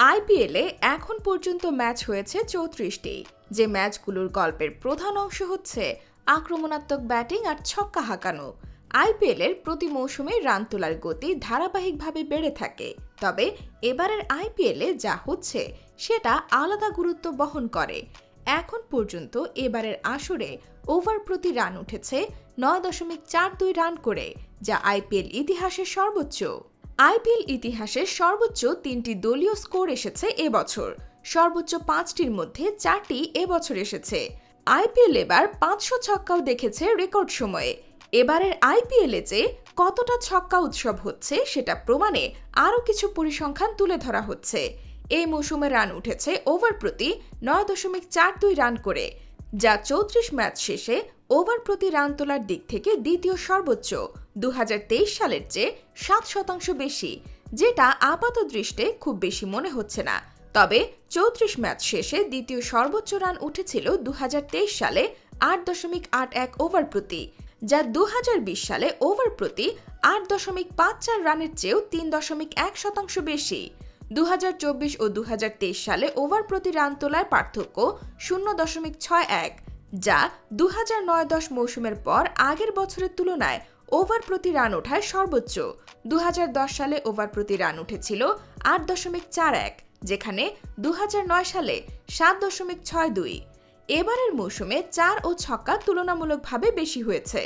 আইপিএলে এখন পর্যন্ত ম্যাচ হয়েছে 34টি, যে ম্যাচগুলোর গল্পের প্রধান অংশ হচ্ছে আক্রমণাত্মক ব্যাটিং আর ছক্কা হাঁকানো। আইপিএলের প্রতি মৌসুমে রান তোলার গতি ধারাবাহিকভাবে বেড়ে থাকে, তবে এবারের আইপিএলে যা হচ্ছে সেটা আলাদা গুরুত্ব বহন করে। এখন পর্যন্ত এবারের আসরে ওভার প্রতি রান উঠেছে 9.42 রান করে, যা আইপিএল ইতিহাসের সর্বোচ্চ। আইপিএল ইতিহাসের সর্বোচ্চ 3টি দলীয় স্কোর এসেছে এবছর। সর্বোচ্চ 5টির মধ্যে 4টি এবছর এসেছে। আইপিএল এবার 500 ছক্কাও দেখেছে রেকর্ড সময়ে। এবারের আইপিএলে যে কতটা ছক্কা উৎসব হচ্ছে সেটা প্রমাণে আরও কিছু পরিসংখ্যান তুলে ধরা হচ্ছে। এই মৌসুমে রান উঠেছে ওভার প্রতি 9.42 রান করে, যা 34 ম্যাচ শেষে ওভার প্রতি রান তোলার দিক থেকে দ্বিতীয় সর্বোচ্চ। 2023 সালের চেয়ে 7% বেশি, যেটা আপাত দৃষ্টে খুব বেশি মনে হচ্ছে না। তবে 34 ম্যাচ শেষে দ্বিতীয় সর্বোচ্চ রান উঠেছিল 2023 সালে 8.81 ওভার প্রতি, যা 2020 সালে ওভার প্রতি 8.54 রানের চেয়েও 3.1% বেশি। 2024 ও 2023 সালে ওভার প্রতি রান তোলার পার্থক্য 0.61, যা 2009-10 মৌসুমের পর আগের বছরের তুলনায় ওভার প্রতি রান ওঠায় সর্বোচ্চ। 2010 সালে ওভার প্রতি রান উঠেছিল 8.41, যেখানে 2009 সালে 7.62। এবারের মৌসুমে 4 ও ছক্কা তুলনামূলকভাবে বেশি হয়েছে।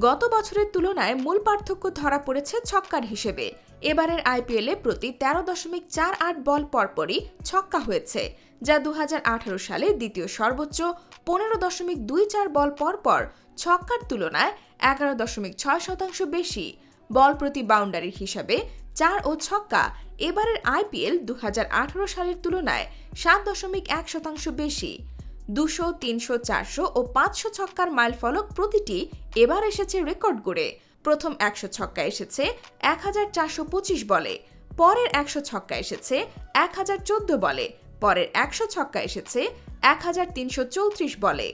গত বছরের তুলনায় মূল পার্থক্য ধরা পড়েছে ছক্কার হিসেবে। এবারের আইপিএলে প্রতি 13.48 বল পরপরই ছক্কা হয়েছে, যা 2018 সালে দ্বিতীয় সর্বোচ্চ 15.24 বল পরপর ছক্কার তুলনায় 11.6% বেশি। বল প্রতি বাউন্ডারির হিসাবে 4 ও ছক্কা এবারের আইপিএল 2018 সালের তুলনায় 7.1% বেশি। 200, 300, 400 ও 500 ছক্কার মাইলফলক প্রতিটি এবার এসেছে রেকর্ড গড়ে। প্রথম 100 ছক্কা এসেছে 1425 বলে, পরের 100 ছক্কা এসেছে 1014 বলে, পরের 100 ছক্কা এসেছে 1334 বলে।